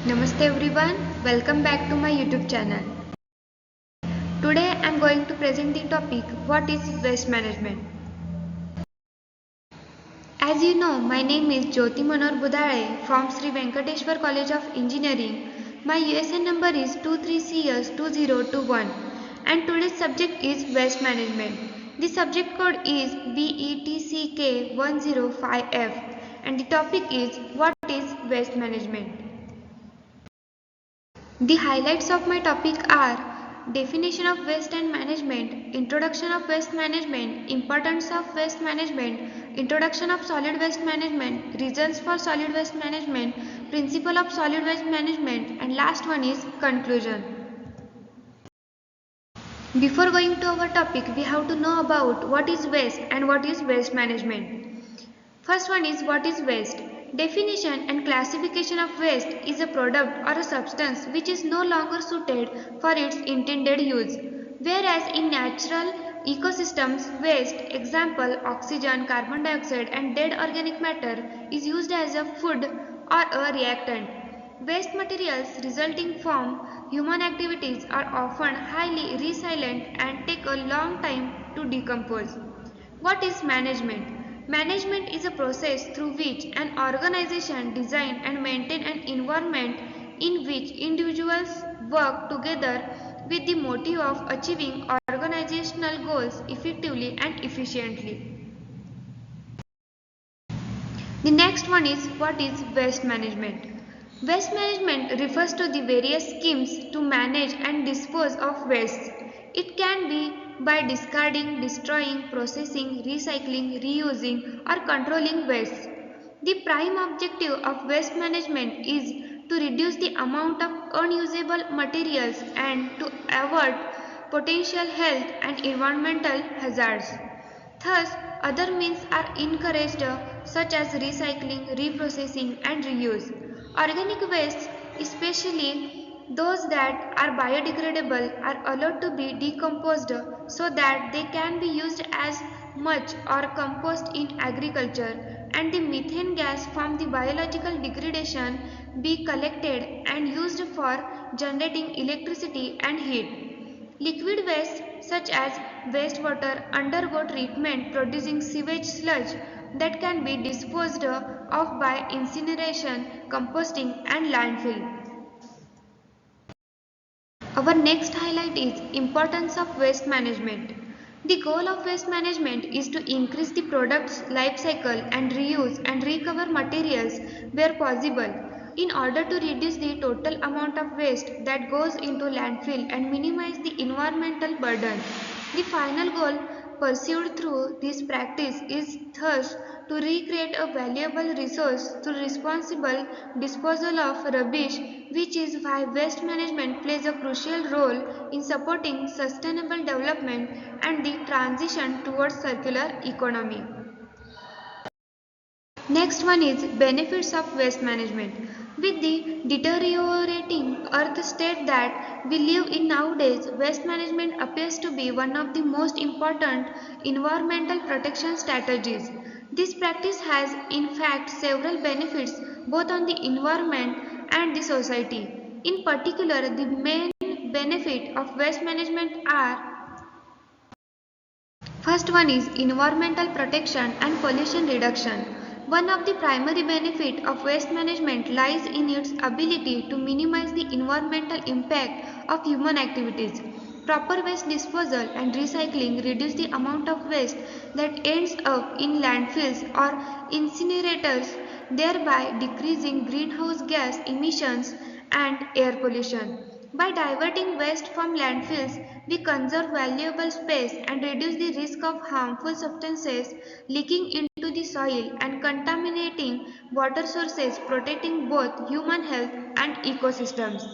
Namaste everyone, welcome back to my YouTube channel. Today I am going to present the topic what is waste management. As you know, my name is Jyoti Manor Budhale from Sri Venkateshwar College of Engineering. My USN number is 23CS2021 and today's subject is waste management. The subject code is BETCK105F and the topic is what is waste management. The highlights of my topic are definition of waste and management, introduction of waste management, importance of waste management, introduction of solid waste management, reasons for solid waste management, principle of solid waste management, and last one is conclusion. Before going to our topic, we have to know about what is waste and what is waste management. First one is what is waste. Definition and classification of waste is a product or a substance which is no longer suited for its intended use. Whereas in natural ecosystems, waste, example oxygen, carbon dioxide and dead organic matter is used as a food or a reactant. Waste materials resulting from human activities are often highly resilient and take a long time to decompose. What is management? Management is a process through which an organization design and maintain an environment in which individuals work together with the motive of achieving organizational goals effectively and efficiently. The next one is what is waste management? Waste management refers to the various schemes to manage and dispose of waste. It can be by discarding, destroying, processing, recycling, reusing or controlling waste. The prime objective of waste management is to reduce the amount of unusable materials and to avoid potential health and environmental hazards. Thus, other means are encouraged such as recycling, reprocessing and reuse. Organic wastes, especially those that are biodegradable, are allowed to be decomposed so that they can be used as mulch or compost in agriculture and the methane gas from the biological degradation be collected and used for generating electricity and heat. Liquid waste such as wastewater undergo treatment producing sewage sludge that can be disposed of by incineration, composting and landfill. Our next highlight is importance of waste management. The goal of waste management is to increase the product's life cycle and reuse and recover materials where possible in order to reduce the total amount of waste that goes into landfill and minimize the environmental burden. The final goal pursued through this practice is thus to recreate a valuable resource through responsible disposal of rubbish, which is why waste management plays a crucial role in supporting sustainable development and the transition towards circular economy. Next one is benefits of waste management. With the deteriorating earth state that we live in nowadays, waste management appears to be one of the most important environmental protection strategies. This practice has in fact several benefits both on the environment and the society. In particular, the main benefit of waste management are: first one is environmental protection and pollution reduction. One of the primary benefits of waste management lies in its ability to minimize the environmental impact of human activities. Proper waste disposal and recycling reduce the amount of waste that ends up in landfills or incinerators, thereby decreasing greenhouse gas emissions and air pollution. By diverting waste from landfills, we conserve valuable space and reduce the risk of harmful substances leaking into the soil and contaminating water sources, protecting both human health and ecosystems.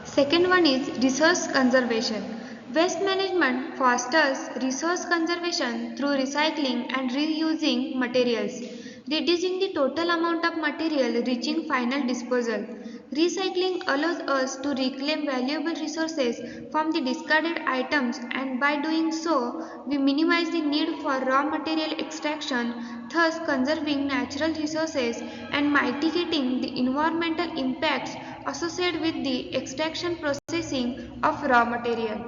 Second one is resource conservation. Waste management fosters resource conservation through recycling and reusing materials, reducing the total amount of material reaching final disposal. Recycling allows us to reclaim valuable resources from the discarded items, and by doing so, we minimize the need for raw material extraction, thus conserving natural resources and mitigating the environmental impacts associated with the extraction processing of raw material.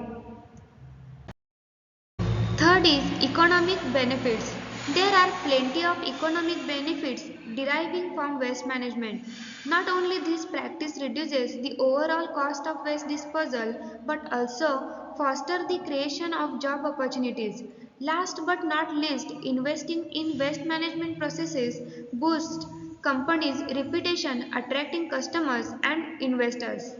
Third is economic benefits. There are plenty of economic benefits deriving from waste management. Not only this practice reduces the overall cost of waste disposal but also foster the creation of job opportunities. Last but not least, investing in waste management processes boosts companies' reputation, attracting customers and investors.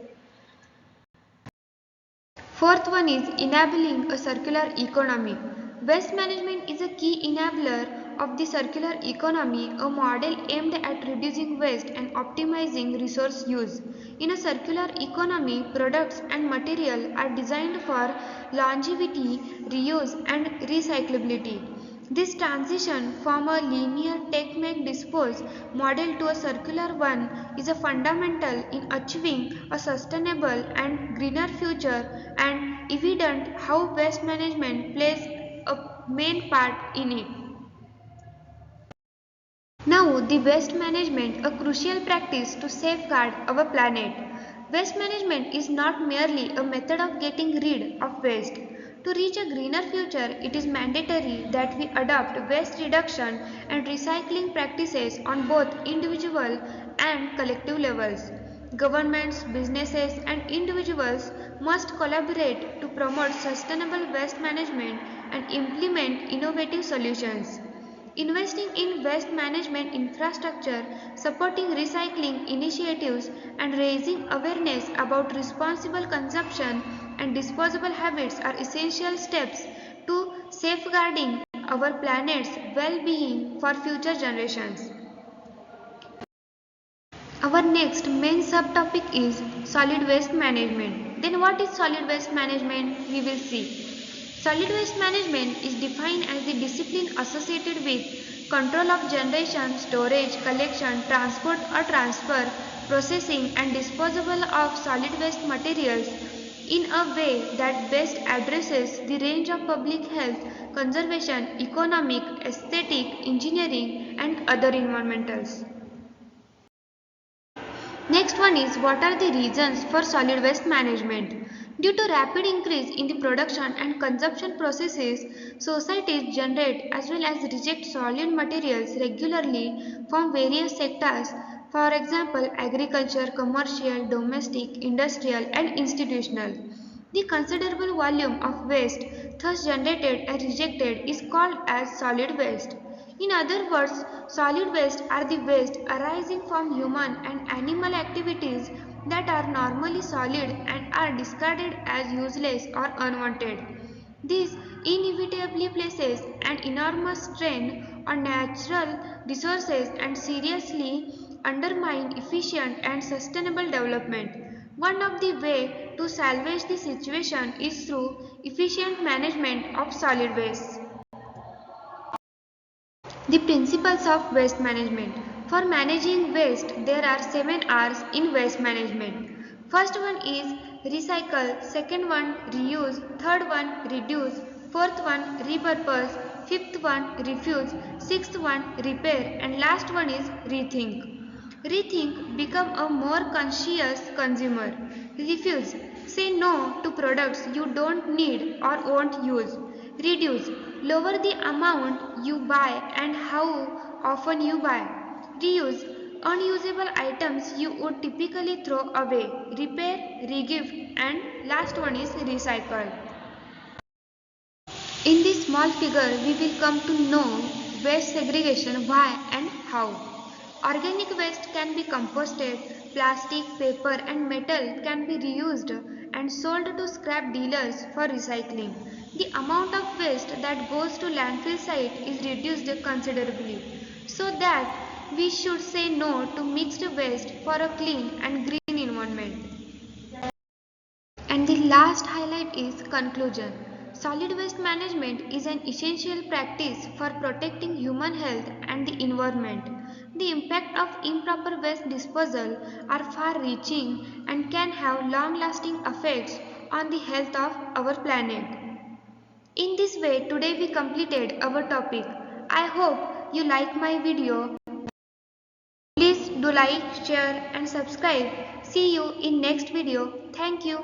Fourth one is enabling a circular economy. Waste management is a key enabler of the circular economy, a model aimed at reducing waste and optimizing resource use. In a circular economy, products and material are designed for longevity, reuse, and recyclability. This transition from a linear take make dispose model to a circular one is a fundamental in achieving a sustainable and greener future and evident how waste management plays a main part in it. Now, the waste management, a crucial practice to safeguard our planet. Waste management is not merely a method of getting rid of waste. To reach a greener future, it is mandatory that we adopt waste reduction and recycling practices on both individual and collective levels. Governments, businesses, and individuals must collaborate to promote sustainable waste management and implement innovative solutions. Investing in waste management infrastructure, supporting recycling initiatives, and raising awareness about responsible consumption and disposable habits are essential steps to safeguarding our planet's well being for future generations. Our next main subtopic is solid waste management. Then, what is solid waste management? We will see. Solid waste management is defined as the discipline associated with control of generation, storage, collection, transport or transfer, processing and disposal of solid waste materials in a way that best addresses the range of public health, conservation, economic, aesthetic, engineering and other environmentals. Next one is what are the reasons for solid waste management? Due to rapid increase in the production and consumption processes, societies generate as well as reject solid materials regularly from various sectors. For example, agriculture, commercial, domestic, industrial and institutional. The considerable volume of waste thus generated and rejected is called as solid waste. In other words, solid waste are the waste arising from human and animal activities that are normally solid and are discarded as useless or unwanted. This inevitably places an enormous strain on natural resources and seriously undermine efficient and sustainable development. One of the ways to salvage the situation is through efficient management of solid waste. The principles of waste management. For managing waste, there are 7 R's in waste management. First one is recycle, second one reuse, third one reduce, fourth one repurpose, fifth one refuse, sixth one repair, and last one is rethink. Rethink, become a more conscious consumer. Refuse, say no to products you don't need or won't use. Reduce, lower the amount you buy and how often you buy. Reuse, unusable items you would typically throw away. Repair, regift, and last one is recycle. In this small figure, we will come to know waste segregation, why and how. Organic waste can be composted, plastic, paper and metal can be reused and sold to scrap dealers for recycling. The amount of waste that goes to landfill site is reduced considerably, so that we should say no to mixed waste for a clean and green environment. And the last highlight is conclusion. Solid waste management is an essential practice for protecting human health and the environment. The impact of improper waste disposal are far-reaching and can have long-lasting effects on the health of our planet. In this way, today we completed our topic. I hope you like my video. Please do like, share and subscribe. See you in next video. Thank you.